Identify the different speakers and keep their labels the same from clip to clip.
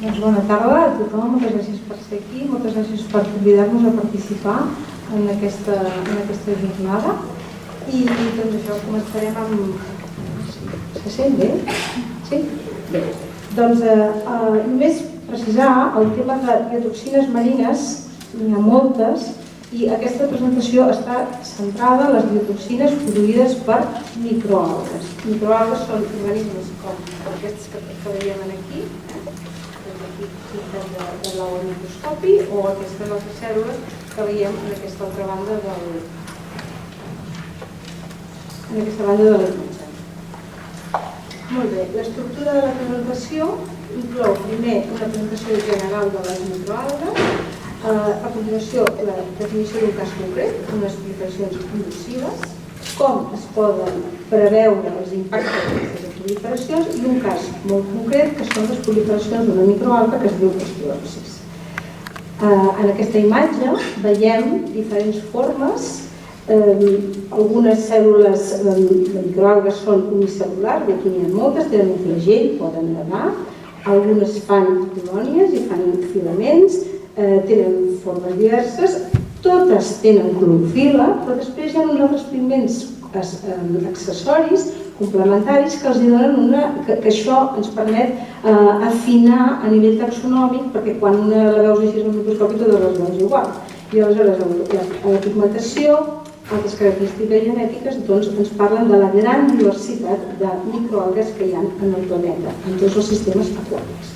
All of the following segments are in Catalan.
Speaker 1: Bona tarda a tothom, moltes gràcies per ser aquí, moltes gràcies per convidar-nos a participar en aquesta jornada. I doncs això, començarem amb... Se sent bé? Sí? Bé. Doncs només precisar el tema de diotoxines marines, n'hi ha moltes, i aquesta presentació està centrada en les diotoxines produïdes per microalgues. Microalgues són organismes com aquests que veiem aquí, de blau al microscopi, o aquestes altres cèl·lules que veiem en aquesta altra banda de la imatge. Molt bé, l'estructura de la presentació inclou primer una presentació general de les microalgues, a continuació la definició d'un cas concret, unes proliferacions nocives, com es poden preveure els impactes d'aquestes proliferacions i un cas molt concret que són les proliferacions d'una microalga que es diu osteopsis. En aquesta imatge veiem diferents formes. Algunes cèl·lules de microalgues són unicel·lulars, aquí n'hi ha moltes, tenen un flagell, poden nedar, algunes fan colònies i fan filaments, tenen formes diverses, totes tenen clorofil·la, però després hi ha uns altres pigments accessoris complementaris que els donen que això ens permet afinar a nivell taxonòmic, perquè quan una la veus així al microscopi totes les veus igual. I aleshores la pigmentació, altres característiques genètiques, doncs ens parlen de la gran diversitat de microalgues que hi ha en el planeta, en tots els sistemes aquàtics,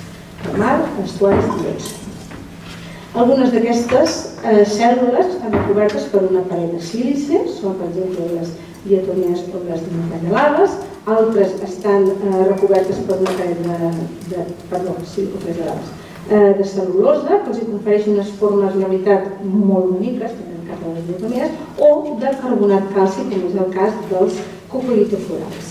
Speaker 1: el mar, estuaris i tots. Algunes d'aquestes cèl·lules estan recobertes per una paret de sílice, són per exemple les diatomees o les dinoflagel·lades, altres estan recobertes per una paret de cel·lulosa, que els confereix unes formes, la veritat, molt boniques, en el cas de les diatomees, o de carbonat calci, com és el cas dels cocolitoflorals.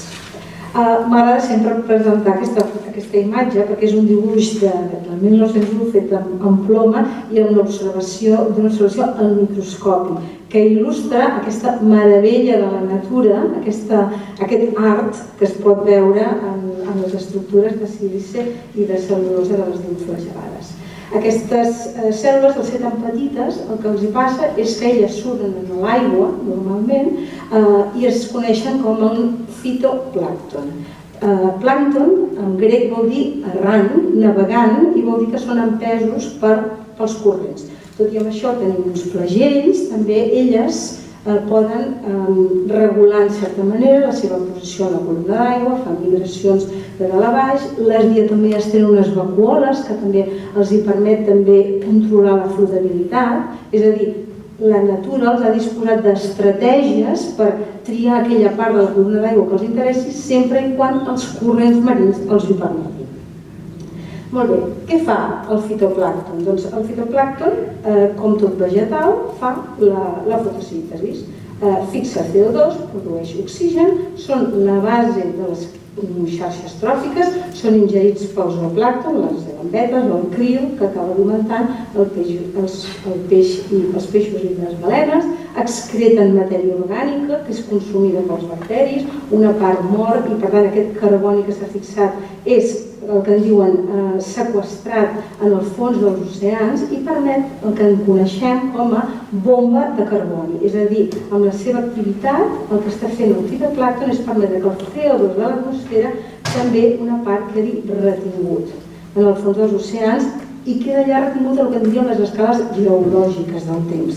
Speaker 1: M'agrada sempre presentar aquesta imatge perquè és un dibuix del 1901 fet amb ploma i amb l'observació al microscopi que il·lustra aquesta meravella de la natura, aquest art que es pot veure en les estructures de sílice i de cel·lulosa de les dinoflagel·lades. Aquestes cèl·lules, al ser tan petites, el que els passa és que elles surten en l'aigua, normalment, i es coneixen com un fitoplàncton. Plàncton, en grec, vol dir errant, navegant, i vol dir que són empesos pels corrents. Tot i amb això tenim uns flagells, també elles poden regular en certa manera la seva posició a la columna d'aigua, fan migracions de dalt a baix. Les diatomees tenen unes vacuoles que també els permet també controlar la flotabilitat, és a dir, la natura els ha disposat d'estratègies per triar aquella part de la columna d'aigua que els interessi sempre i quan els corrents marins els ho permetin. Molt bé, què fa el fitoplàncton? Doncs el fitoplàncton, com tot vegetal, fa la fotosíntesi. Fixa CO2, produeix oxigen, són la base de les xarxes tròfiques, són ingerits pel zooplàncton, les gambetes o el krill, que acaba alimentant els peixos i les balenes, excreten matèria orgànica, que és consumida pels bacteris, una part mor i per tant aquest carboni que s'ha fixat és el que en diuen seqüestrat en el fons dels oceans i permet el que en coneixem com a bomba de carboni. És a dir, amb la seva activitat el que està fent el fitoplàncton és permetre que el CO2 de l'atmosfera també una part quedi retingut en el fons dels oceans i queda allà retingut el que en diuen les escales geològiques del temps.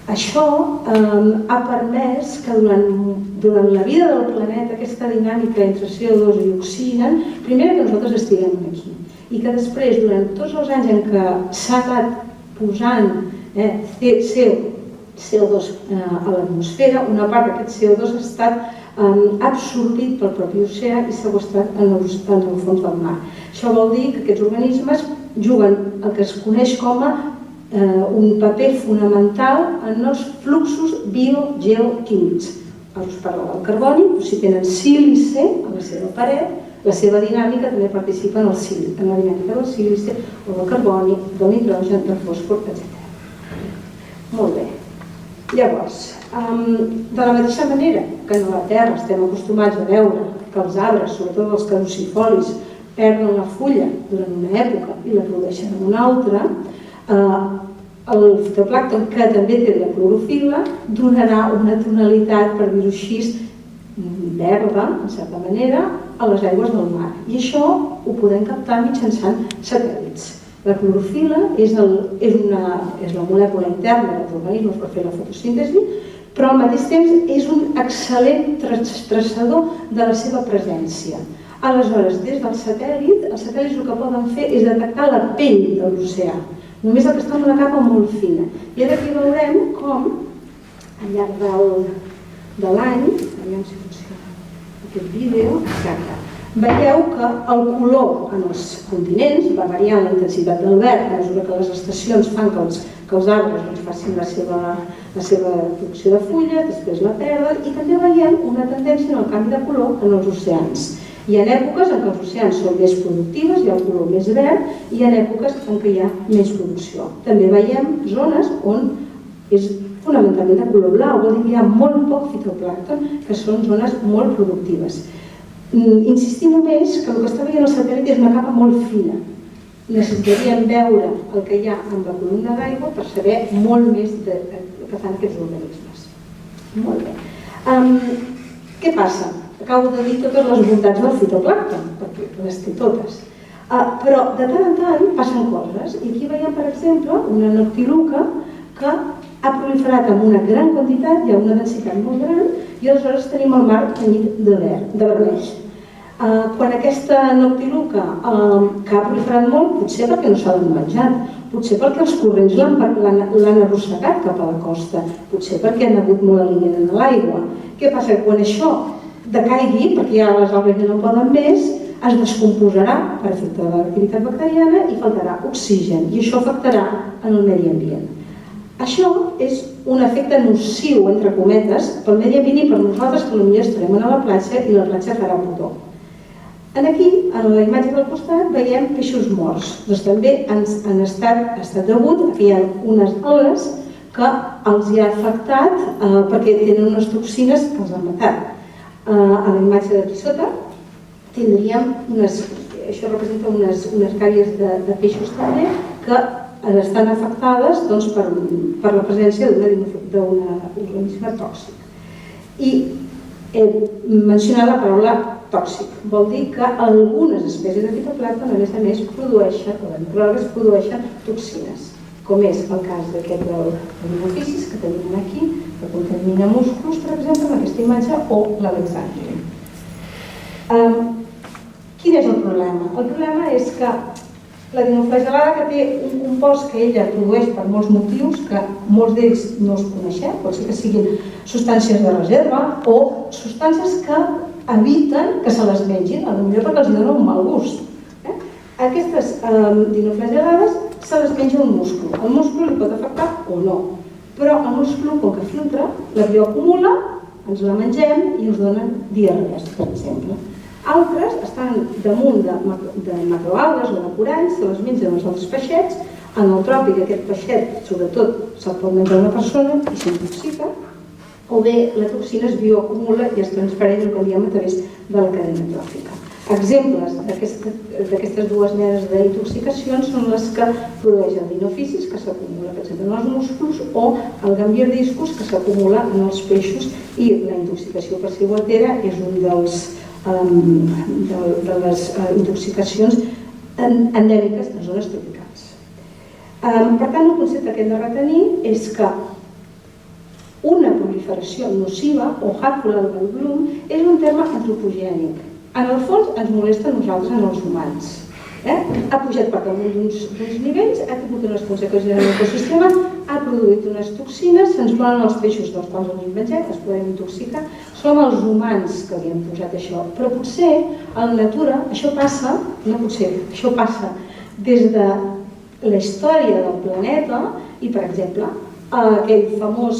Speaker 1: Això ha permès que durant la vida del planeta aquesta dinàmica entre CO2 i oxigen, primer que nosaltres estiguem més, i que després, durant tots els anys en què s'ha anat posant CO2 a l'atmosfera, una part d'aquest CO2 ha estat absorbit pel propi oceà i seqüestrat en el fons del mar. Això vol dir que aquests organismes juguen el que es coneix com a un paper fonamental en els fluxos biogeoquímics. Us parlo del carboni, si tenen sílice a la seva paret, la seva dinàmica també participa en la dinàmica del sílice o del carboni, del nitrogen, del fòsfor, etc. Molt bé. Llavors, de la mateixa manera que en la Terra estem acostumats a veure que els arbres, sobretot els caducifolis, perden la fulla durant una època i la produeixen en una altra, el fitoplàncton, que també té la clorofil·la, donarà una tonalitat, per dir-ho així, verda, en certa manera, a les aigües del mar. I això ho podem captar mitjançant satèl·lits. La clorofil·la és la molècula interna dels organismes per fer la fotosíntesi, però al mateix temps és un excel·lent traçador de la seva presència. Aleshores, des del satèl·lit, els satèl·lits el que poden fer és detectar la pell de l'oceà, només el que està en una capa molt fina. I ara aquí veurem com, al llarg de l'any, aviam si funciona aquest vídeo, veieu que el color en els continents va variant la intensitat del verd a mesura que les estacions fan que els arbres facin la seva producció de fulles, després la perden, i també veiem una tendència en el canvi de color en els oceans. Hi ha èpoques en què els oceans són més productives, hi ha un color més verd, i hi ha èpoques en què hi ha més producció. També veiem zones on és fonamentalment de color blau, vol dir que hi ha molt poc fitoplàncton, que són zones molt productives. Insistir només que el que està veient el satèl·lit és una capa molt fina. Necessitaríem veure el que hi ha en la columna d'aigua per saber molt més del que fan aquests organismes. Molt bé. Què passa? Acabo de dir totes les bondats del fitoplàncton, perquè les té totes. Però de tant en tant passen coses. I aquí veiem, per exemple, una noctiluca que ha proliferat amb una gran quantitat, hi ha una densitat molt gran, i aleshores tenim el mar tenyit de vermell. Quan aquesta noctiluca, que ha proliferat molt, potser perquè no s'ha menjat, potser perquè els corrents l'han arrossegat cap a la costa, potser perquè han hagut molt aliment en l'aigua. Què passa? Que quan això decaigui, perquè ja les algues ja no poden més, es descomposarà per efecte de l'activitat bacteriana i faltarà oxigen, i això afectarà en el medi ambient. Això és un efecte nociu, entre cometes, pel medi ambient i per nosaltres, que potser estarem a la platja i la platja farà pudor. Aquí, en la imatge del costat, veiem peixos morts. Doncs també han estat degut a que hi ha unes algues que els hi ha afectat perquè tenen unes toxines que els han matat. A la imatge d'aquí sota tindríem això representa unes càries de peixos també que estan afectades per la presència d'un organisme tòxic. I he mencionat la paraula tòxic. Vol dir que algunes espècies de fitoplàncton, a més, produeixen, o de microalgues, produeixen toxines, com és el cas d'aquest del dinoficis que tenim aquí, que contamina musclos, per exemple, en aquesta imatge, o l'alexandrium. Quin és el problema? El problema és que la dinoflagel·lada, que té un compost que ella produeix per molts motius, que molts d'ells no els coneixem, pot ser que siguin substàncies de reserva o substàncies que eviten que se les mengin, potser perquè els donen un mal gust. Aquestes dinoflagel·lades se les menja un múscul. El múscul li pot afectar o no, però el múscul, com que filtra, la bioacumula, ens la mengem i ens donen diarrees, per exemple. Altres estan damunt de macroalgues o de coralls, se les mengen els altres peixets. En el tròpic aquest peixet, sobretot, se'l pot menjar una persona i s'intoxica, o bé la toxina es bioacumula i es transfereix el que diem a través de la cadena tròfica. Exemples d'aquestes dues menes d'intoxicacions són les que produeix el dinoficis, que s'acumula, per exemple, en els músculs, o el gambierdiscus, que s'acumula en els peixos, i la intoxicació per ciguatera és un de les intoxicacions endèmiques en zones tropicals. Per tant, el concepte que hem de retenir és que una proliferació nociva, o harmful algal bloom, és un terme antropogènic. En el fons ens molesta a nosaltres, en els humans. Ha pujat per damunt d'uns nivells, ha tingut unes conseqüències en l'ecosistema, ha produït unes toxines, se'ns moren els peixos dels quals ens mengem, es podem intoxicar. Som els humans que li hem posat això, però potser a la natura això passa, no potser, això passa des de la història del planeta i, per exemple, aquell famós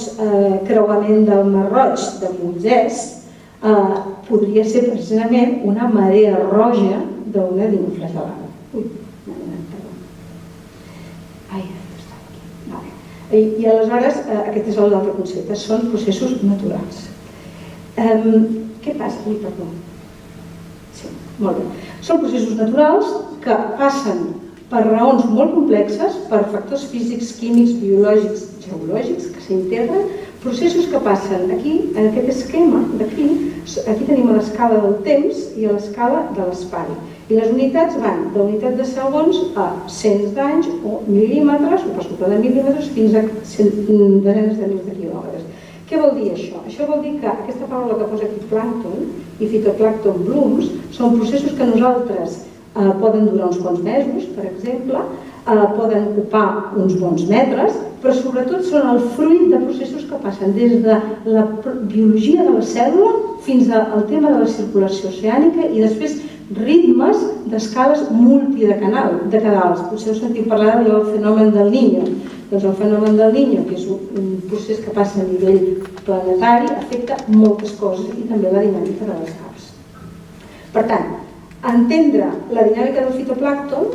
Speaker 1: creuament del Mar Roig de Moisès podria ser precisament una marea roja d'una dinoflagel·lada. I aleshores aquest és l'altre concepte, són processos naturals. Què passa? Sí, molt bé. Són processos naturals que passen per raons molt complexes, per factors físics, químics, biològics, geològics, que s'integren, processos que passen aquí, en aquest esquema d'aquí, aquí tenim l'escala del temps i l'escala de l'espai. I les unitats van d'unitat de segons a cents d'anys o mil·límetres, o per sobre de mil·límetres, fins a desenes de mils de quilòmetres. Què vol dir això? Això vol dir que aquesta paraula que posa aquí, plàncton i fitoplàncton blooms, són processos que nosaltres poden durar uns quants mesos, per exemple, poden ocupar uns bons metres, però sobretot són el fruit de processos que passen des de la biologia de la cèl·lula fins al tema de la circulació oceànica i després ritmes d'escales multidecadals. Potser heu sentit parlar del fenomen del Niño. Doncs el fenomen del Niño, que és un procés que passa a nivell planetari, afecta moltes coses i també la dinàmica de les aus. Per tant, entendre la dinàmica del fitoplàncton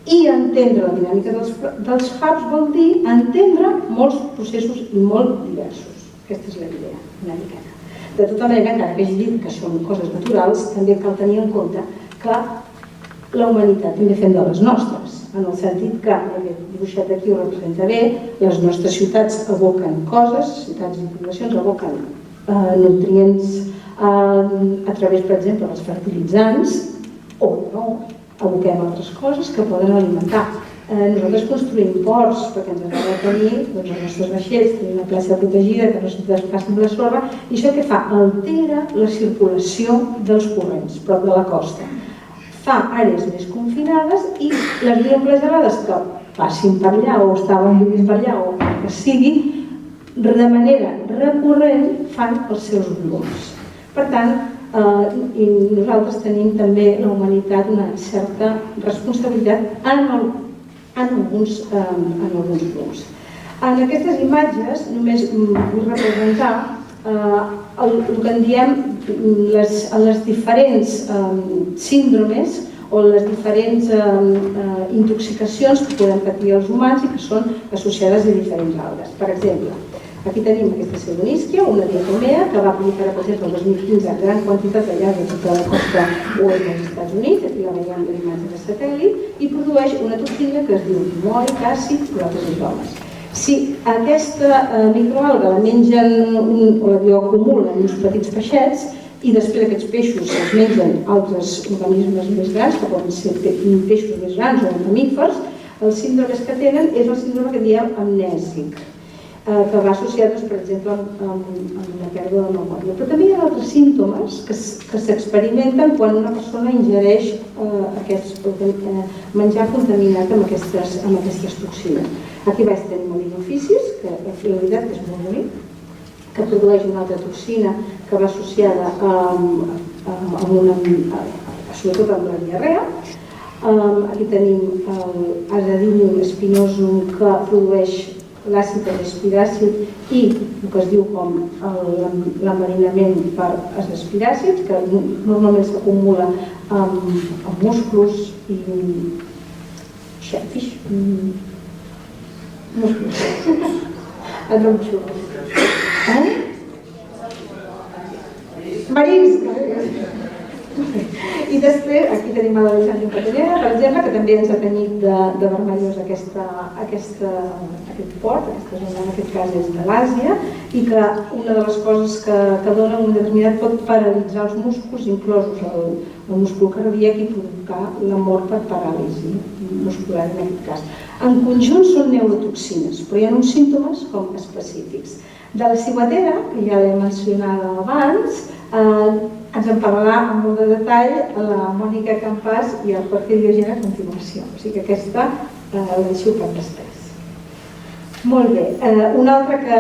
Speaker 1: i entendre la dinàmica dels hubs vol dir entendre molts processos i molt diversos. Aquesta és la idea una miqueta. De tota manera, encara que hagi dit que són coses naturals, també cal tenir en compte que la humanitat també fem de les nostres, en el sentit que, aquest dibuixet aquí ho representa bé, les nostres ciutats aboquen coses, ciutats i poblacions aboquen nutrients a través, per exemple, dels fertilitzants, o no, aboquem altres coses que poden alimentar. Nosaltres construïm ports perquè ens agrada tenir els nostres vaixells, tenir una plaça protegida que no es despassi amb la sorra, i això què fa? Altera la circulació dels corrents prop de la costa. Fa àrees més confinades i les gelades que passin per allà o estaven vivint per allà o que sigui, de manera recurrent fan els seus volums. Per tant, i nosaltres tenim també, la humanitat, una certa responsabilitat en alguns punts. En aquestes imatges només vull representar el que en diem les diferents síndromes o les diferents intoxicacions que podem patir els humans i que són associades a diferents algues. Per exemple, aquí tenim aquesta pseudonísquia, una diatomea que va proliferar, per exemple, el 2015 a gran quantitat allà de tota la costa oest dels Estats Units, aquí la veiem de l'imatge de satèl·lit, i produeix una toxina que es diu dimòric àcid protozoes. Si aquesta microalga la mengen o la bioacumulen en uns petits peixets i després aquests peixos els mengen altres organismes més grans, que poden ser peixos més grans o mamífers, els síndromes que tenen és el síndrome que diem amnèsic, que va associat, per exemple, amb una pèrdua de memòria. Però també hi ha altres símptomes que s'experimenten quan una persona ingereix menjar contaminat amb aquestes toxines. Aquí baix tenim l'inoficis, que la veritat és molt bonic, que produeix una altra toxina que va associada sobretot amb la diarrea. Aquí tenim l'Azadirachum spinosum, que produeix l'àcid espiràcid i el que es diu com l'enverinament per espiràcids, que normalment s'acumula amb músculs i shellfish. Músculs. El nom xulo. Marins. I després, aquí tenim l'Alexandre Patanera, per exemple, que també ens ha tenyit de vermellós aquest port, aquesta zona en aquest cas és de l'Àsia, i que una de les coses que dona un determinat pot paralitzar els músculs, inclosos el múscul cardíac, i provocar la mort per paràlisi muscular en aquest cas. En conjunt són neurotoxines, però hi ha uns símptomes com específics. De la ciguatera, que ja l'he mencionada abans, ens en parlarà amb molt de detall la Mònica Campàs i el Jorge Diogena a continuació. O sigui que aquesta la deixo per després. Molt bé. Una altra que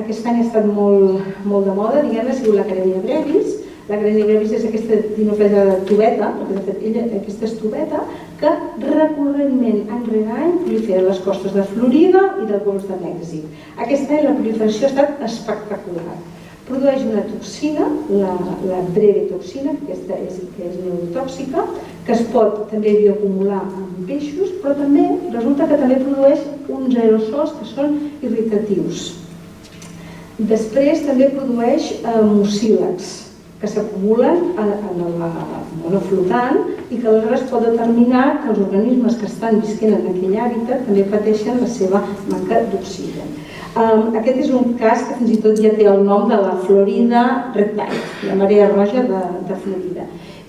Speaker 1: aquest any ha estat molt de moda, diguem-ne, ha sigut la Karenia brevis. La Karenia brevis és aquesta dinoflagel·lada tubeta, perquè de fet ella, aquesta és tubeta, que recurrentment, any rere any, prolifera a les costes de Florida i del Golf de Mèxic. Aquest any la proliferació ha estat espectacular. Produeix una toxina, la brevetoxina, que és neurotòxica, que es pot també bioacumular en peixos, però també resulta que també produeix uns aerosols que són irritatius. Després també produeix mucílags, que s'acumulen en la monoflotant i que aleshores pot determinar que els organismes que estan visquent en aquell hàbitat també pateixen la seva manca d'oxigen. Aquest és un cas que fins i tot ja té el nom de la Florida Red Tide, la marea roja de Florida.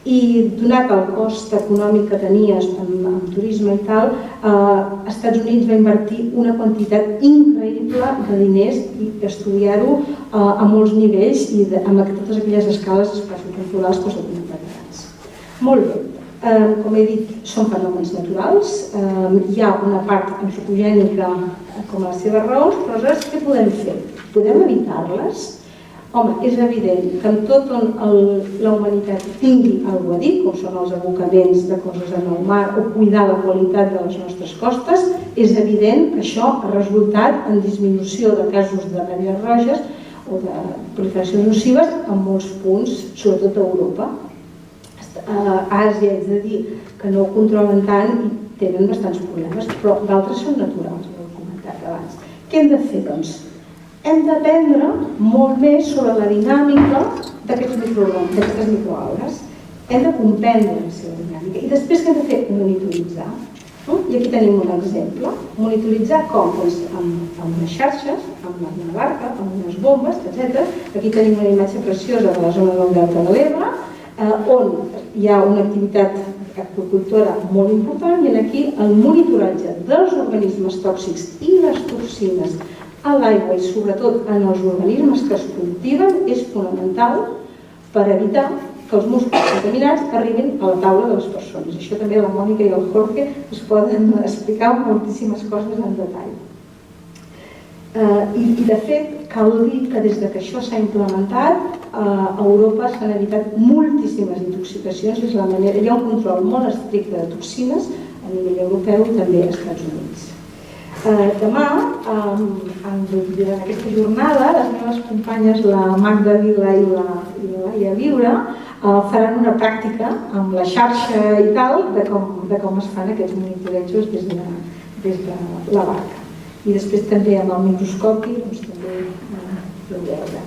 Speaker 1: I donat el cost econòmic que tenia en turisme i tal, als Estats Units va invertir una quantitat increïble de diners i estudiar-ho a molts nivells i amb totes aquelles escales espaciotemporals que us he comentat abans. Molt bé, com he dit, són fenòmens naturals, hi ha una part antropogènica com a les seves raons, però aleshores què podem fer? Podem evitar-les? Home, és evident que en tot on la humanitat tingui alguna a dir, com són els abocaments de coses en el mar o cuidar la qualitat de les nostres costes, és evident que això ha resultat en disminució de casos de marees roges o de proliferacions nocives en molts punts, sobretot a Europa. A Àsia, és a dir, que no ho controlen tant i tenen bastants problemes, però d'altres són naturals, ho he comentat abans. Què hem de fer, doncs? Hem d'aprendre molt més sobre la dinàmica d'aquestes microalgues. Hem de comprendre la seva dinàmica. I després què hem de fer? Monitoritzar. I aquí tenim un exemple. Monitoritzar com? Amb unes xarxes, amb una barca, amb unes bombes, etc. Aquí tenim una imatge preciosa de la zona del Delta de l'Ebre, on hi ha una activitat aqüicultora molt important i aquí el monitoratge dels organismes tòxics i les toxines a l'aigua i sobretot en els organismes que es cultiven és fonamental per evitar que els musclos contaminats arribin a la taula de les persones. Això també la Mònica i el Jorge es poden explicar moltíssimes coses en detall. I de fet cal dir que des que això s'ha implementat a Europa s'han evitat moltíssimes intoxicacions. Hi ha un control molt estricte de toxines a nivell europeu i també als Estats Units. Demà, durant aquesta jornada, les meves companyes, la Magda Vila i la Laia Viure, faran una pràctica amb la xarxa i tal de com es fan aquests monitoratges des de la barca. I després també amb el microscopi també ho veure.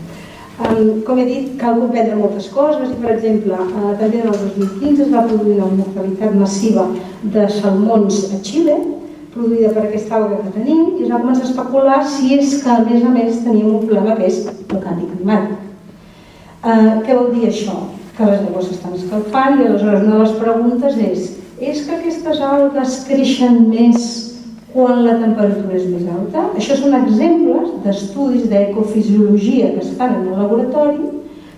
Speaker 1: Com he dit, cal comprendre moltes coses i, per exemple, també en el 2015 es va produir una mortalitat massiva de salmons a Xile, produïda per aquesta alga que tenim, i es va començar a especular si és que, a més, tenim un problema que és el canvi climàtic. Què vol dir això? Que les aigües s'estan escalfant i aleshores una de les preguntes és que aquestes algues creixen més quan la temperatura és més alta? Això són exemples d'estudis d'ecofisiologia que es fan en el laboratori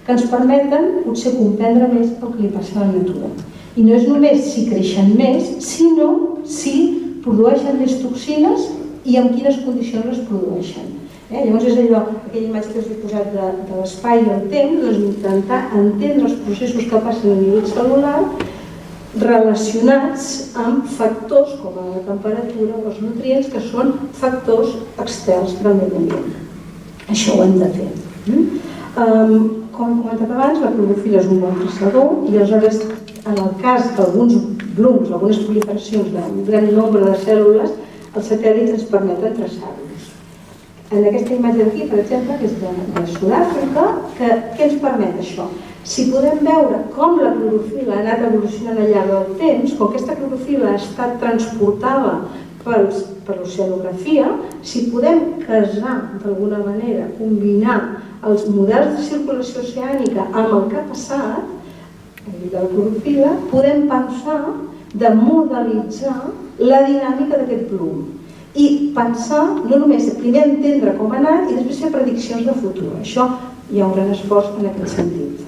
Speaker 1: que ens permeten potser comprendre més el que li passa a la natura. I no és només si creixen més, sinó si produeixen més toxines i en quines condicions les produeixen. Llavors és allò, aquella imatge que us he posat de l'espai i el temps, doncs intentar entendre els processos que passen a nivell celular relacionats amb factors com la temperatura o els nutrients que són factors externs del medi ambient. Això ho hem de fer. Com he comentat abans, la clorofil·la és un bon traçador i aleshores en el cas d'alguns blooms, algunes proliferacions d'un gran nombre de cèl·lules, els satèl·lits ens permeten traçar-los. En aquesta imatge d'aquí, per exemple, que és de Sud-àfrica, què ens permet això? Si podem veure com la clorofil·la ha anat evolucionant al llarg del temps, com aquesta clorofil·la ha estat transportada per l'oceanografia, si podem casar d'alguna manera, combinar els models de circulació oceànica amb el que ha passat, de la clorofil·la, podem pensar de modelitzar la dinàmica d'aquest bloom i pensar, no només primer entendre com ha anat i després fer prediccions de futur. Això hi ha un gran esforç en aquest sentit.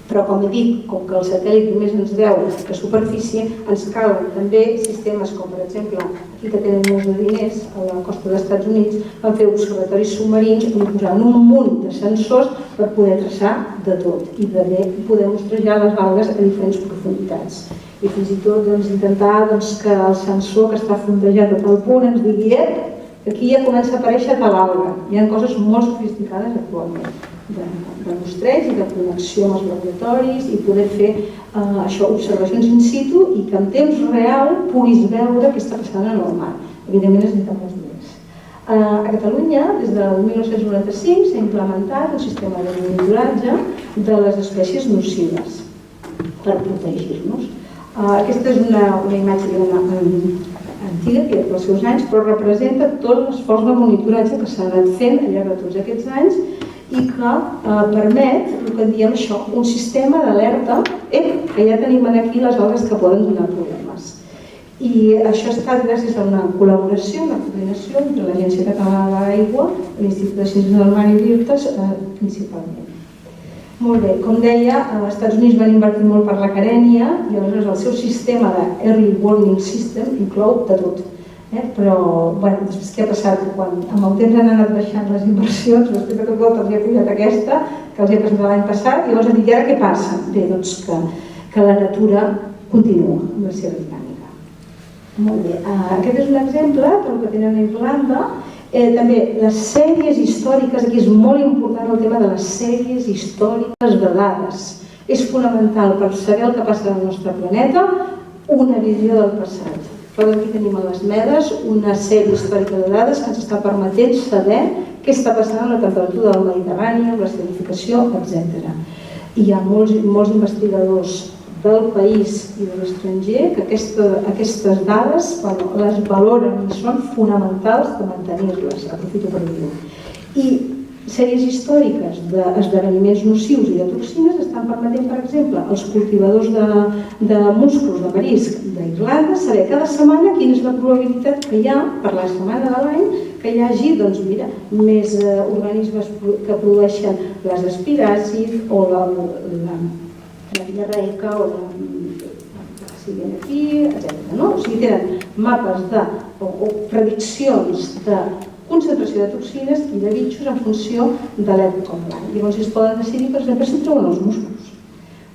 Speaker 1: Però, com he dit, com que el satèl·lit només ens veu a superfície, ens calen també sistemes com, per exemple, aquí que tenen molts de diners, a la costa dels Estats Units, van fer observatoris submarins on posaven un munt de sensors per poder traçar de tot i poder mostrejar les algues a diferents profunditats. I fins i tot intentar que el sensor que està fondejat a tal punt ens digui que aquí ja comença a aparèixer tal alga. Hi ha coses molt sofisticades actualment de mostreig i de connexió amb els laboratoris i poder fer observacions in situ i que en temps real puguis veure què està passant en el mar. Evidentment necessita molts més. A Catalunya, des del 1995, s'ha implementat un sistema de monitoratge de les espècies nocives per protegir-nos. Aquesta és una imatge antiga, que té els seus anys, però representa tot l'esforç de monitoratge que s'ha anat fent al llarg de tots aquests anys i que permet, el que en diem això, un sistema d'alerta que ja tenim aquí les algues que poden donar problemes. I això ha estat gràcies a una col·laboració, una coordinació entre l'Agència Catalana de l'Aigua, l'Institut de Ciències del Mar i l'IRTA, principalment. Molt bé, com deia, als Estats Units van invertir molt per la carènia i aleshores el seu sistema de Early Warning System inclou de tot. Però, després què ha passat? Quan amb el temps han anat baixant les inversions, després de tot els hi ha pujat aquesta, que els hi ha passat l'any passat, i llavors han dit, i ara què passa? Bé, doncs que la natura continua amb la seva dinàmica. Molt bé, aquest és un exemple del que tenen a Irlanda. També les sèries històriques, aquí és molt important el tema de les sèries històriques de dades. És fonamental per saber el que passa al nostre planeta, una visió del passat. Però aquí tenim a les medes una sèrie històrica de dades que ens està permetent saber què està passant amb la temperatura del Mediterrani, amb l'acidificació, etc. Hi ha molts investigadors del país i de l'estranger que aquestes dades les valoren i són fonamentals de mantenir-les, aprofito per dir-ho. I sèries històriques d'esdeveniments nocius i de toxines estan permetent, per exemple, als cultivadors de musclos de marisc d'Irlanda saber cada setmana quina és la probabilitat que hi ha per la setmana de l'any que hi hagi més organismes que produeixen les espiràcid o la diarreica o si ven aquí, etc. O sigui, tenen mapes o prediccions de concentració de toxines i de bitxos en funció de l'època de l'any. Llavors es poden decidir, per exemple, si treuen els musclos.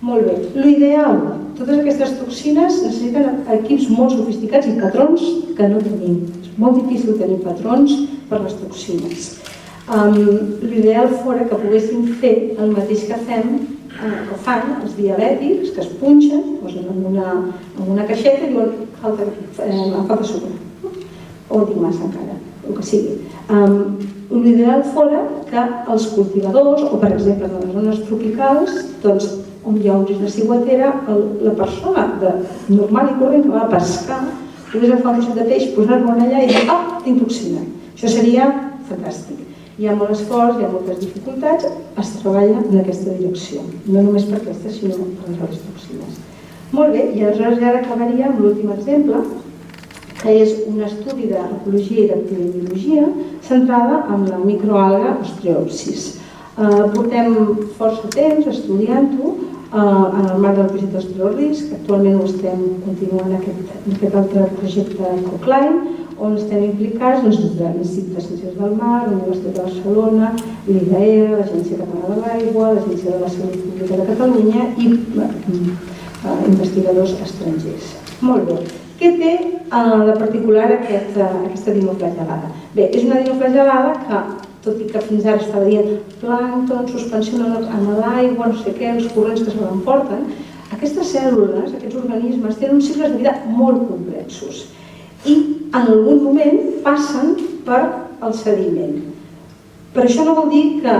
Speaker 1: Molt bé. L'ideal, totes aquestes toxines necessiten equips molt sofisticats i patrons que no tenim. És molt difícil tenir patrons per les toxines. L'ideal fora que poguéssim fer el mateix que fan els diabètics, que es punxen, posen en una caixeta i diuen em falta sucre, o tinc massa encara, el que sigui. L'ideal fora que els cultivadors, o per exemple en les zones tropicals, on hi ha un risc de ciguatera, la persona normal i corrent que va a pescar pogués agafar un trosset de peix, posar-lo allà i dir, tinc toxina. Això seria fantàstic. Hi ha molt esforç, hi ha moltes dificultats, es treballa en aquesta direcció. No només per aquestes, sinó per les altres toxines. Molt bé, i aleshores ara acabaria amb l'últim exemple, que és un estudi d'ecologia i d'epidemiologia centrada en la microalga Ostreopsis. Portem força temps estudiant-ho en el marc del projecte Osteorisk. Actualment ho estem continuant aquest altre projecte Cocline, on estem implicats des de l'Institut de Ciències del Mar, l'Universitat de Barcelona, l'IDAEA, l'Agència Catalana de l'Aigua, l'Agència de la Salut Pública de Catalunya i investigadors estrangers. Molt bé. Què té de particular aquesta dinoflagel·lada? Bé, és una dinoflagel·lada que, tot i que fins ara estava dient plàncton, suspensió en l'aigua, no sé què, els corrents que se l'emporten, aquestes cèl·lules, aquests organismes, tenen uns cicles de vida molt complexos i en algun moment passen per al sediment. Però això no vol dir que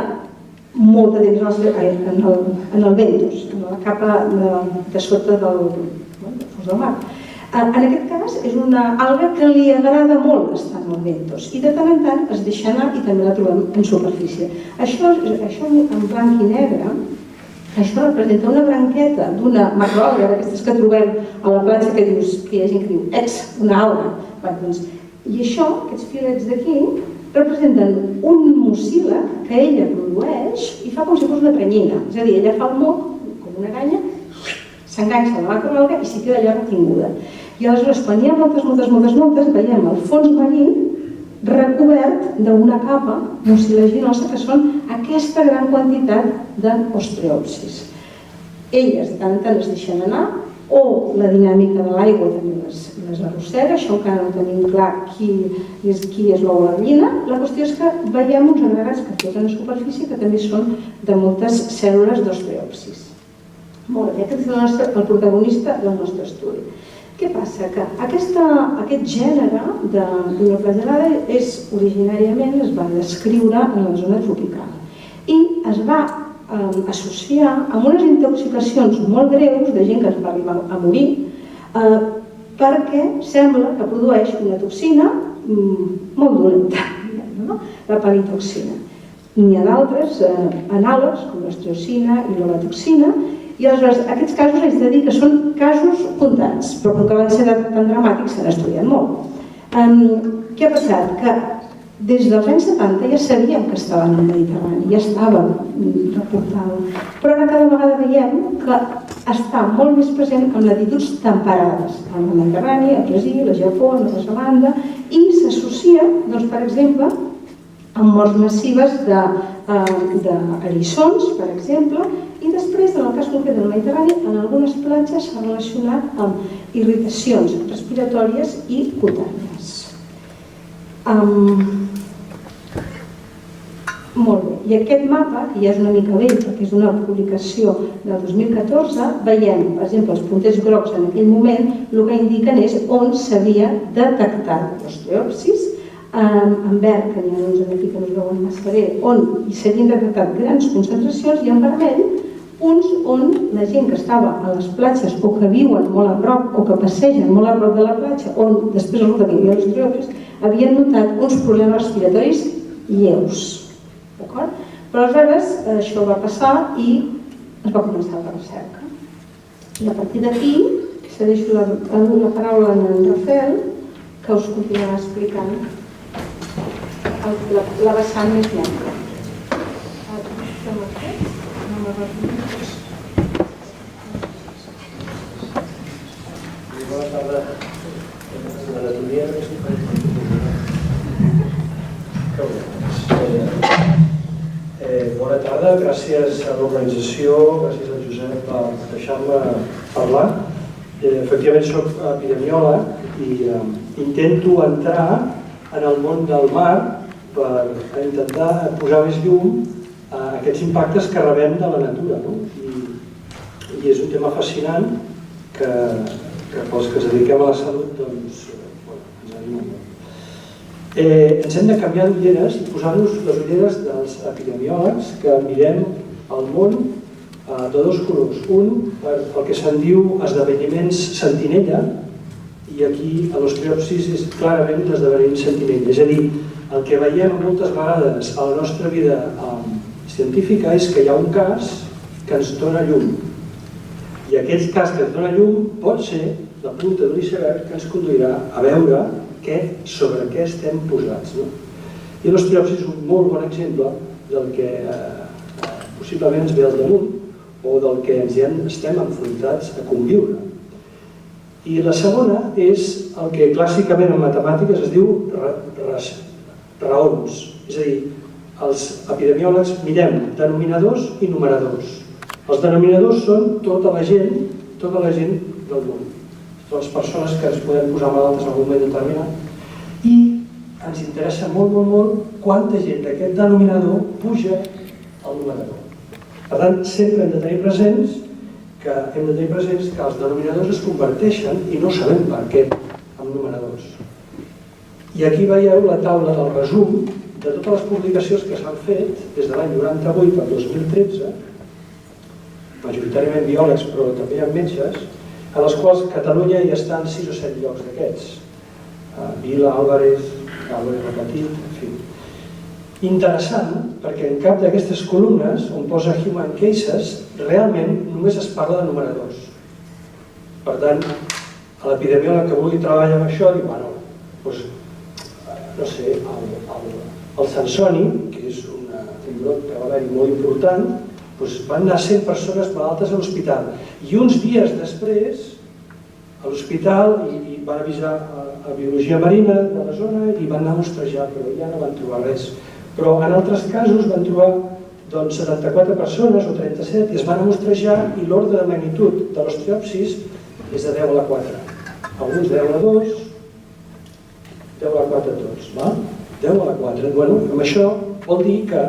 Speaker 1: molt de temps en el ventos, en la capa de sota del fons del mar. En aquest cas és una alga que li agrada molt estar en el ventos i de tant en tant es deixa anar i també la trobem en superfície. Això en blanc i negre, això representa una branqueta d'una macroalga d'aquestes que trobem a la platja que dius que hi ha gent que diu una alga. I això, aquests filets d'aquí, representen un mucílag que ella produeix i fa com si fos una prenyina. És a dir, ella fa el moc, com una aranya, s'enganxa a la macroalga i s'hi queda allà retinguda. I aleshores, quan hi ha moltes, veiem el fons marí recobert d'una capa mucilaginosa que són aquesta gran quantitat d'Ostreopsis. Elles de tant en tant es deixen anar o la dinàmica de l'aigua també les arrossega, això encara no tenim clar qui és l'ou o la gallina. La qüestió és que veiem uns agregats que posen a superfície que també són de moltes cèl·lules d'Ostreopsis. Molt bé, aquest és el protagonista del nostre estudi. Què passa? Que aquest gènere d'immunoflagel·lada originàriament es va descriure en la zona tropical i es va associar amb unes intoxicacions molt greus de gent que es va arribar a morir perquè sembla que produeix una toxina molt dolenta, la palitoxina. N'hi ha d'altres anàlegs com l'osteocina i l'olatoxina i aleshores aquests casos haig de dir que són casos comptats, però com que van ser tan dramàtics s'han estudiat molt. Què ha passat? Que des dels anys 70 ja sabíem que estava en el Mediterrani, ja estava reportada, però ara cada vegada veiem que està molt més present en latituds temperades, en el Mediterrani, a Brasil, a Japó, a Nova Zelanda, i s'associa, doncs, per exemple, amb morts massives d'eriçons, per exemple, i després, en el cas concret del Mediterrani, en algunes platges s'ha relacionat amb irritacions respiratòries i cutànies. Molt bé, i aquest mapa, que ja és una mica vell perquè és una publicació del 2014, veiem, per exemple, els punters grocs en aquell moment, el que indiquen és on s'havia detectat l'osteopsis, en verd, que n'hi ha uns aquí que no es veuen massa bé, on s'havien detectat grans concentracions, i en vermell, punts on la gent que estava a les platges o que viuen molt a prop o que passegen molt a prop de la platja, on després resulta que hi havia l'osteopsis, havien notat uns problemes respiratoris lleus. Però aleshores això va passar i es va començar la recerca. I a partir d'aquí cedeixo la paraula a en Rafael, que us continuarà explicant la vessant més llarga.
Speaker 2: Bona tarda. L'anatomia bona tarda, gràcies a l'organització, gràcies al Josep per deixar-me parlar. Efectivament soc epidemiòleg i intento entrar en el món del mar per intentar posar més llum a aquests impactes que rebem de la natura. I és un tema fascinant que pels que ens dediquem a la salut ens anima molt. Ens hem de canviar d'ulleres i posar-nos les ulleres dels epidemiòlegs que mirem el món de dos colors. Un, el que se'n diu esdeveniments sentinella, i aquí l'osteopsis és clarament l'esdeveniment sentinella. És a dir, el que veiem moltes vegades a la nostra vida científica és que hi ha un cas que ens dona llum. I aquest cas que ens dona llum pot ser la punta d'un iceberg que ens conduirà a veure sobre què estem posats. I l'osteopsis és un molt bon exemple del que possiblement ens ve al damunt o del que ens ja estem enfrontats a conviure. I la segona és el que clàssicament en matemàtiques es diu raons. És a dir, els epidemiòlegs mirem denominadors i numeradors. Els denominadors són tota la gent del món. Les persones que ens podem posar malaltes en algun moment determinat, i ens interessa molt quanta gent d'aquest denominador puja al numerador. Per tant, sempre hem de tenir presents que els denominadors es converteixen, i no sabem per què, en numeradors. I aquí veieu la taula del resum de totes les publicacions que s'han fet des de l'any 98 al 2013, majoritàriament biòlegs però també hi ha metges, a les quals Catalunya ja està en 6 o 7 llocs d'aquests. Vila, Álvarez repetit, en fi. Interessant, perquè en cap d'aquestes columnes on posa Human Cases, realment només es parla de numeradors. Per tant, a l'epidemiòleg que vulgui treballar amb això, diu, bueno, doncs, no sé, el Sansoni, que és un brot que va haver-hi molt important, van anar 100 persones malaltes a l'hospital i uns dies després a l'hospital van avisar a Biologia Marina de la zona i van anar a mostrejar, però ja no van trobar res. Però en altres casos van trobar 74 persones o 37 i es van mostrejar, i l'ordre de magnitud de l'osteopsis és de 10 a la 4. Alguns 10 a la 2, 10 a la 4 tots, 10 a la 4. Amb això vol dir que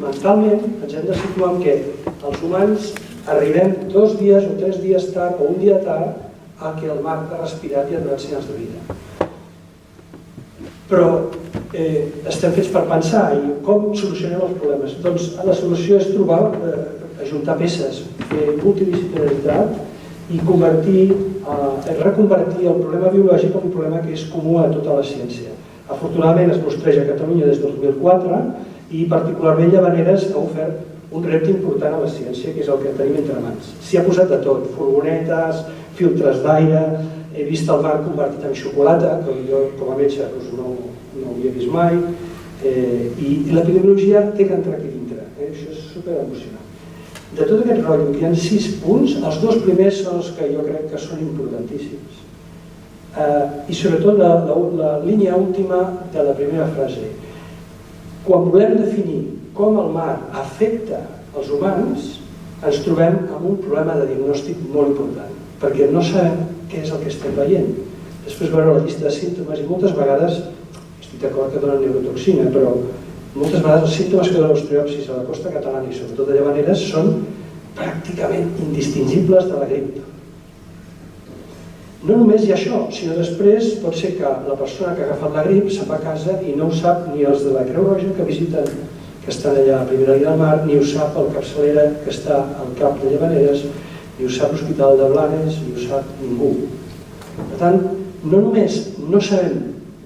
Speaker 2: mentalment ens hem de situar en què els humans arribem 2 dies o 3 dies tard o un dia tard a que el mar ha respirat i ha donat senyals de vida. Però estem fets per pensar i com solucionem els problemes. Doncs la solució és trobar, ajuntar peces, fer multidisciplinaritat i reconvertir el problema biològic en un problema que és comú a tota la ciència. Afortunadament es mostreja a Catalunya des del 2004 i particularment Llavaneres ha ofert un repte important a la ciència, que és el que tenim entre mans. S'hi ha posat de tot, furgonetes, filtres d'aire, he vist el mar convertit en xocolata, que jo com a metge no ho havia vist mai, i l'epidemiologia té que entrar aquí dintre, això és superemocionant. De tot aquest rotllo, hi ha 6 punts, els 2 primers són els que jo crec que són importantíssims. I sobretot la línia última de la primera frase. Quan volem definir com el mar afecta els humans, ens trobem amb un problema de diagnòstic molt important, perquè no sabem què és el que estem veient. Després veure la llista de símptomes i moltes vegades, estic d'acord que donen neurotoxina, però moltes vegades els símptomes que donen l'osteopsis a la costa catalana i sobretot a Llavaneres són pràcticament indistingibles de la grip. No només hi ha això, sinó després pot ser que la persona que ha agafat la grip se'n va a casa i no ho sap ni els de la Creu Roja que visiten, que estan allà a la primera línia del mar, ni ho sap el capçalera que està al cap de Llavaneres, ni ho sap l'Hospital de Blanes, ni ho sap ningú. Per tant, no només no sabem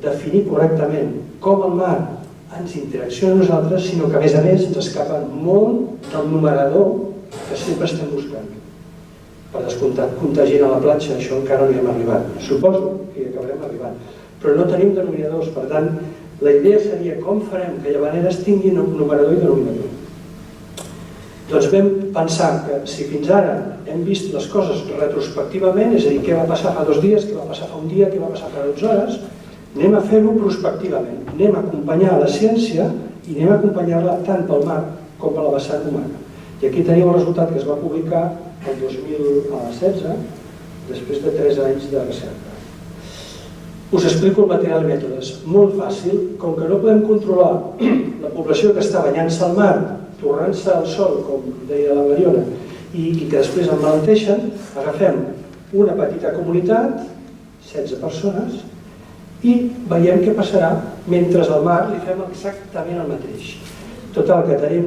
Speaker 2: definir correctament com el mar ens interacciona a nosaltres, sinó que a més ens escapen molt del numerador que sempre estem buscant. Per descomptat, contagint a la platja, això encara no hi hem arribat. Suposo que hi acabarem arribant. Però no tenim denominadors, per tant, la idea seria com farem que Llavaneres tingui numerador i denominador. Doncs vam pensar que si fins ara hem vist les coses retrospectivament, és a dir, què va passar fa 2 dies, què va passar fa un dia, què va passar fa 12 hores, anem a fer-ho prospectivament. Anem a acompanyar la ciència i anem a acompanyar-la tant pel mar com per la vessant humana. I aquí teniu el resultat que es va publicar el 2016, després de 3 anys de recerca. Us explico el material i mètodes. Molt fàcil, com que no podem controlar la població que està banyant-se al mar, tornant-se al sol, com deia la Mariona, i que després emmalalteixen, agafem una petita comunitat, 16 persones, i veiem què passarà mentre al mar li fem exactament el mateix. Total, que tenim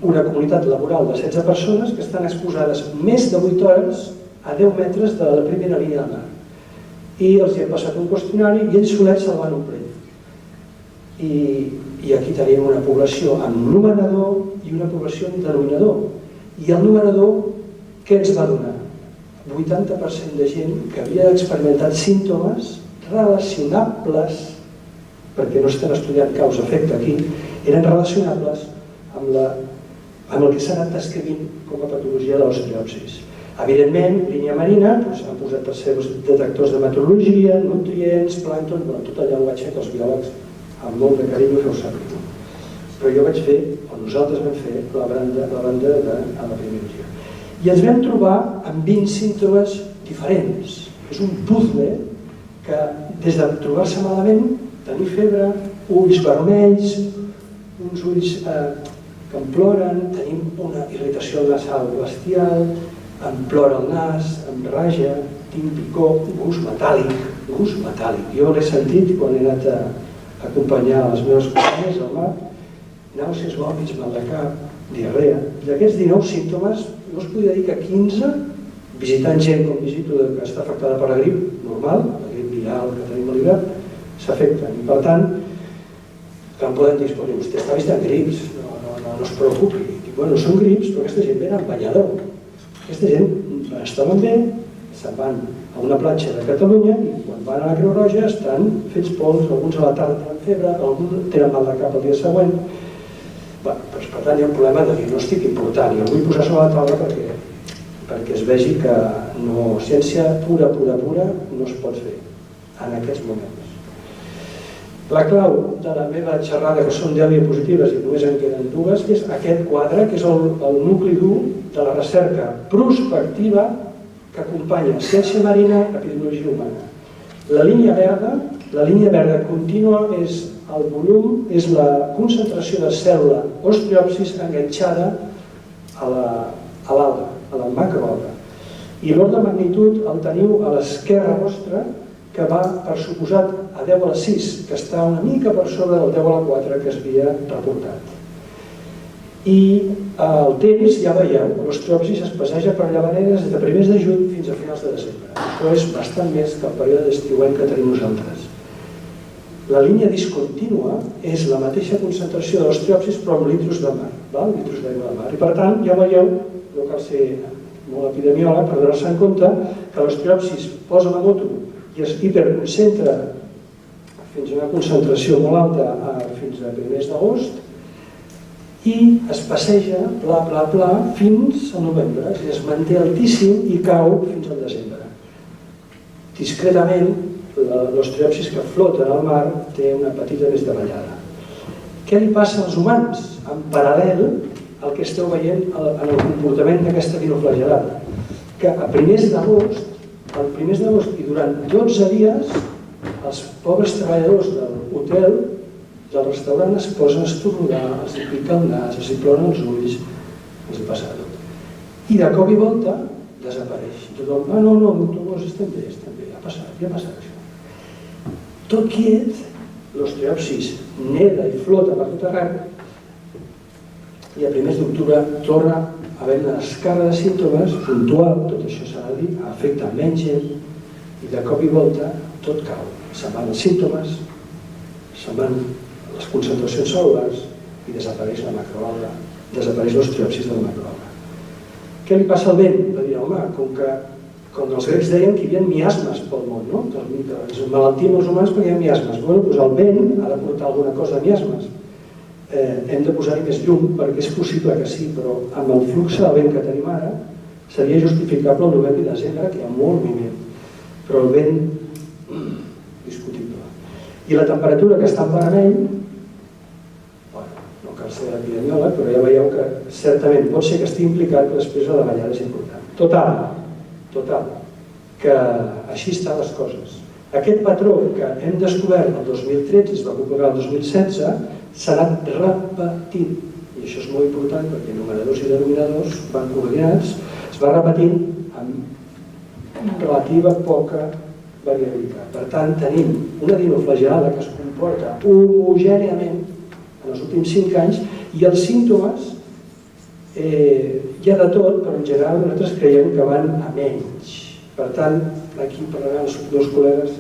Speaker 2: una comunitat laboral de 16 persones que estan exposades més de 8 hores a 10 metres de la primera línia del mar. I els hi hem passat un qüestionari i ells solets se'l van omplir. I aquí tenim una població amb numerador i una població amb denominador. I el numerador, què ens va donar? 80% de gent que havia experimentat símptomes relacionables, perquè no estem estudiant causa-efecte aquí, eren relacionables amb el que s'ha anat descrivint com a patologia de l'osteopsis. Evidentment, línia marina, han posat els seus detectors de meteorologia, nutrients, plàncton, tot el llenguatge que els biòlegs amb molt de carinyo feu servir. Però jo vaig fer, o nosaltres vam fer, la banda de l'epidemiologia. I ens vam trobar amb 20 símptomes diferents. És un puzzle que, des de trobar-se malament, tenir febre, ulls vermells, uns ulls que em ploren, tenim una irritació nasal bestial, em plora el nas, em raja, tinc picor, gust metàl·lic. Jo l'he sentit quan he anat a acompanyar les meves companyes al mar, nàusees, vòmits, mal de cap, diarrea. D'aquests 19 símptomes, no us podria dir que 15, visitant gent com visito que està afectada per la grip normal, la grip viral que tenim a l'hivern, s'afecten. I per tant, que em poden dir, vostè està visitant grips, no es preocupi. Dic, bueno, són grips, però aquesta gent ve en banyador. Aquesta gent estaven bé, se'n van a una platja de Catalunya i quan van a la Creu Roja estan fets pols, alguns a la tarda tenen febre, alguns tenen mal de cap el dia següent. Per tant, hi ha un problema de diagnòstic important i el vull posar sobre la taula perquè es vegi que ciència pura no es pot fer en aquests moments. La clau de la meva xerrada, que són 10 diapositives i només en queden 2, és aquest quadre, que és el nucli dur de la recerca prospectiva que acompanya ciència marina, epidemiologia humana. La línia verda contínua és el volum, és la concentració de cèl·lula osteopsis enganxada a l'alga, a la macroalga. I l'ordre de magnitud el teniu a l'esquerra vostra, que va, per suposat, a 10 a la 6, que està una mica per sobre del 10 a la 4 que es havia reportat. I el temps, ja veieu, l'osteòpsis es passeja per Llavaneres des de primers de juny fins a finals de desembre. Això és bastant més que el període d'estiuenc que tenim nosaltres. La línia discontínua és la mateixa concentració de l'osteòpsis però amb litros de mar, litros d'aigua de mar. I per tant, ja veieu, no cal ser molt epidemiòleg per donar-se en compte que l'osteòpsis posa la moto i es hiperconcentra fins a una concentració molt alta fins a primers d'agost i es passeja pla, pla, pla fins a novembre, i es manté altíssim i cau fins al desembre. Discretament, l'osteòpsis que flota en el mar té una petita més davallada. Què li passa als humans? En paral·lel al que esteu veient en el comportament d'aquesta dinoflagel·lada, que a primers d'agost, i durant 12 dies, els pobres treballadors de l'hotel, del restaurant, es posen a estornudar, els hi pica el nas, els hi ploren els ulls, els hi passa tot. I de cop i volta desapareix. Tothom, no, doctor Bosch, estem bé, ja ha passat això. Tot quiet, l'osteòpsis neda i flota per tot arreu, i a primers d'octubre torna a haver una descàrrega de símptomes puntual, tot això s'ha de dir, afecta menys gent, i de cop i volta tot cau. Se'n van els símptomes, se'n van les concentracions cel·lulars i desapareix la macroalga, desapareix l'osteòpsis de la macroalga. Què li passa al vent? Va dir, home, com els grecs deien que hi havia miasmes pel món, no? Ens malaltim els humans perquè hi ha miasmes. Doncs el vent ha de portar alguna cosa de miasmes. Hem de posar-hi més llum perquè és possible que sí, però amb el flux de vent que tenim ara seria justificable el novembre i desembre, que hi ha molt moviment. Però el vent, discutible. I la temperatura que està en vermell, no cal ser epidemiòleg, però ja veieu que certament pot ser que estigui implicat, però després la davallada és important. Total, que així estan les coses. Aquest patró que hem descobert el 2013 i es va propagar el 2016 s'ha anat repetint, i això és molt important perquè numeradors i denominadors van coordinats, es va repetint amb relativa poca variabilitat. Per tant, tenim una dinoflagel·lada que es comporta homogèniament en els últims 5 anys i els símptomes hi ha de tot, però en general nosaltres creiem que van a menys. Per tant, aquí parlaran els dos col·legues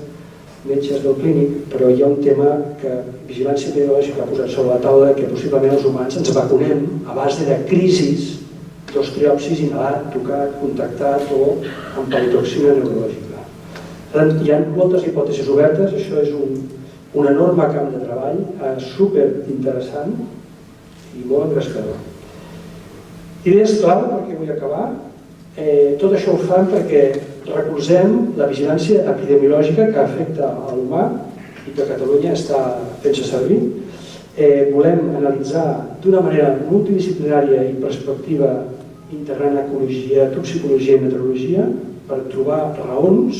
Speaker 2: metges del clínic, però hi ha un tema que Vigilància Epidemiològica ha posat sobre la taula, que possiblement els humans ens vacunem a base de crisis d'osteòpsis inhalat, tocat, contactat o amb palitoxina neurològica. Per tant, hi ha moltes hipòtesis obertes, això és un enorme camp de treball, superinteressant i molt engrescador. Idees clau, perquè vull acabar, tot això ho fan perquè recolzem la vigilància epidemiològica que afecta a l'humà i que Catalunya està fent-se servir. Volem analitzar d'una manera multidisciplinària i perspectiva integrant ecologia, toxicologia i meteorologia per trobar raons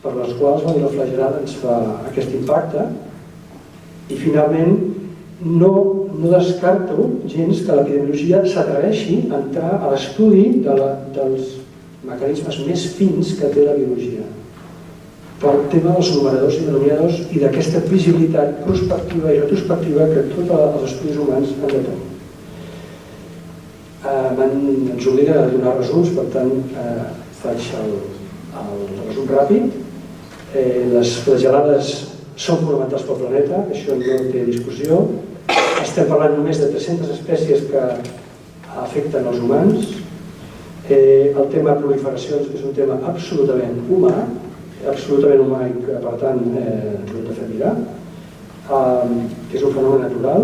Speaker 2: per les quals la dinoflagel·lada ens fa aquest impacte. I finalment, no descarto gens que l'epidemiologia s'atreveixi a entrar a l'estudi dels mecanismes més fins que té la biologia pel tema dels numeradors i denominadors i d'aquesta visibilitat prospectiva i retrospectiva que tots els estudis humans han de tenir. Ens obliguen a donar resums, per tant faig el resum ràpid. Les flagel·lades són fonamentals pel planeta, això no té discussió. Estem parlant només de 300 espècies que afecten els humans. El tema de proliferacions és un tema absolutament humà i que per tant ens ho hem de fer mirar, que és un fenomen natural,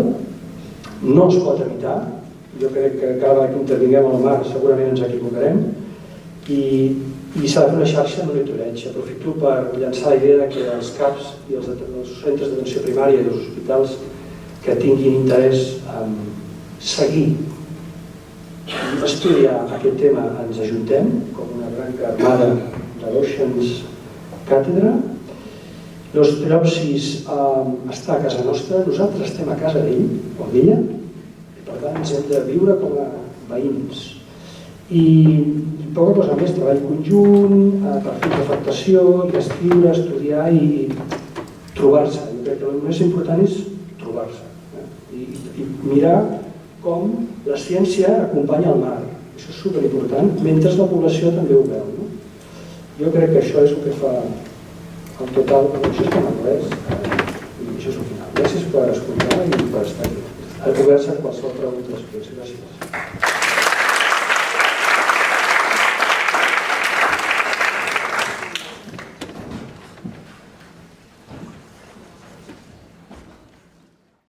Speaker 2: no es pot evitar. Jo crec que cada vegada que intervinguem al mar segurament ens equivocarem i s'ha de fer una xarxa de monitoreig. Aprofito per llançar la idea que els CAPs i els centres d'atenció primària i els hospitals que tinguin interès en seguir i estudiar aquest tema ens ajuntem com una branca armada de l'Oceans Càtedra. L'osteòpsis està a casa nostra, nosaltres estem a casa d'ell o d'ella, i per tant ens hem de viure com a veïns. I poca cosa més, treball conjunt, perfil d'afectació, escriure, estudiar i trobar-se. Jo crec que el més important és trobar-se i mirar com la ciència acompanya el mar. Això és superimportant, mentre la població també ho veu. Jo crec que això és el que fa el total, això és com anglès, i això és el final. Gràcies per escoltar i per estar aquí. Oberts a qualsevol pregunta després. Gràcies.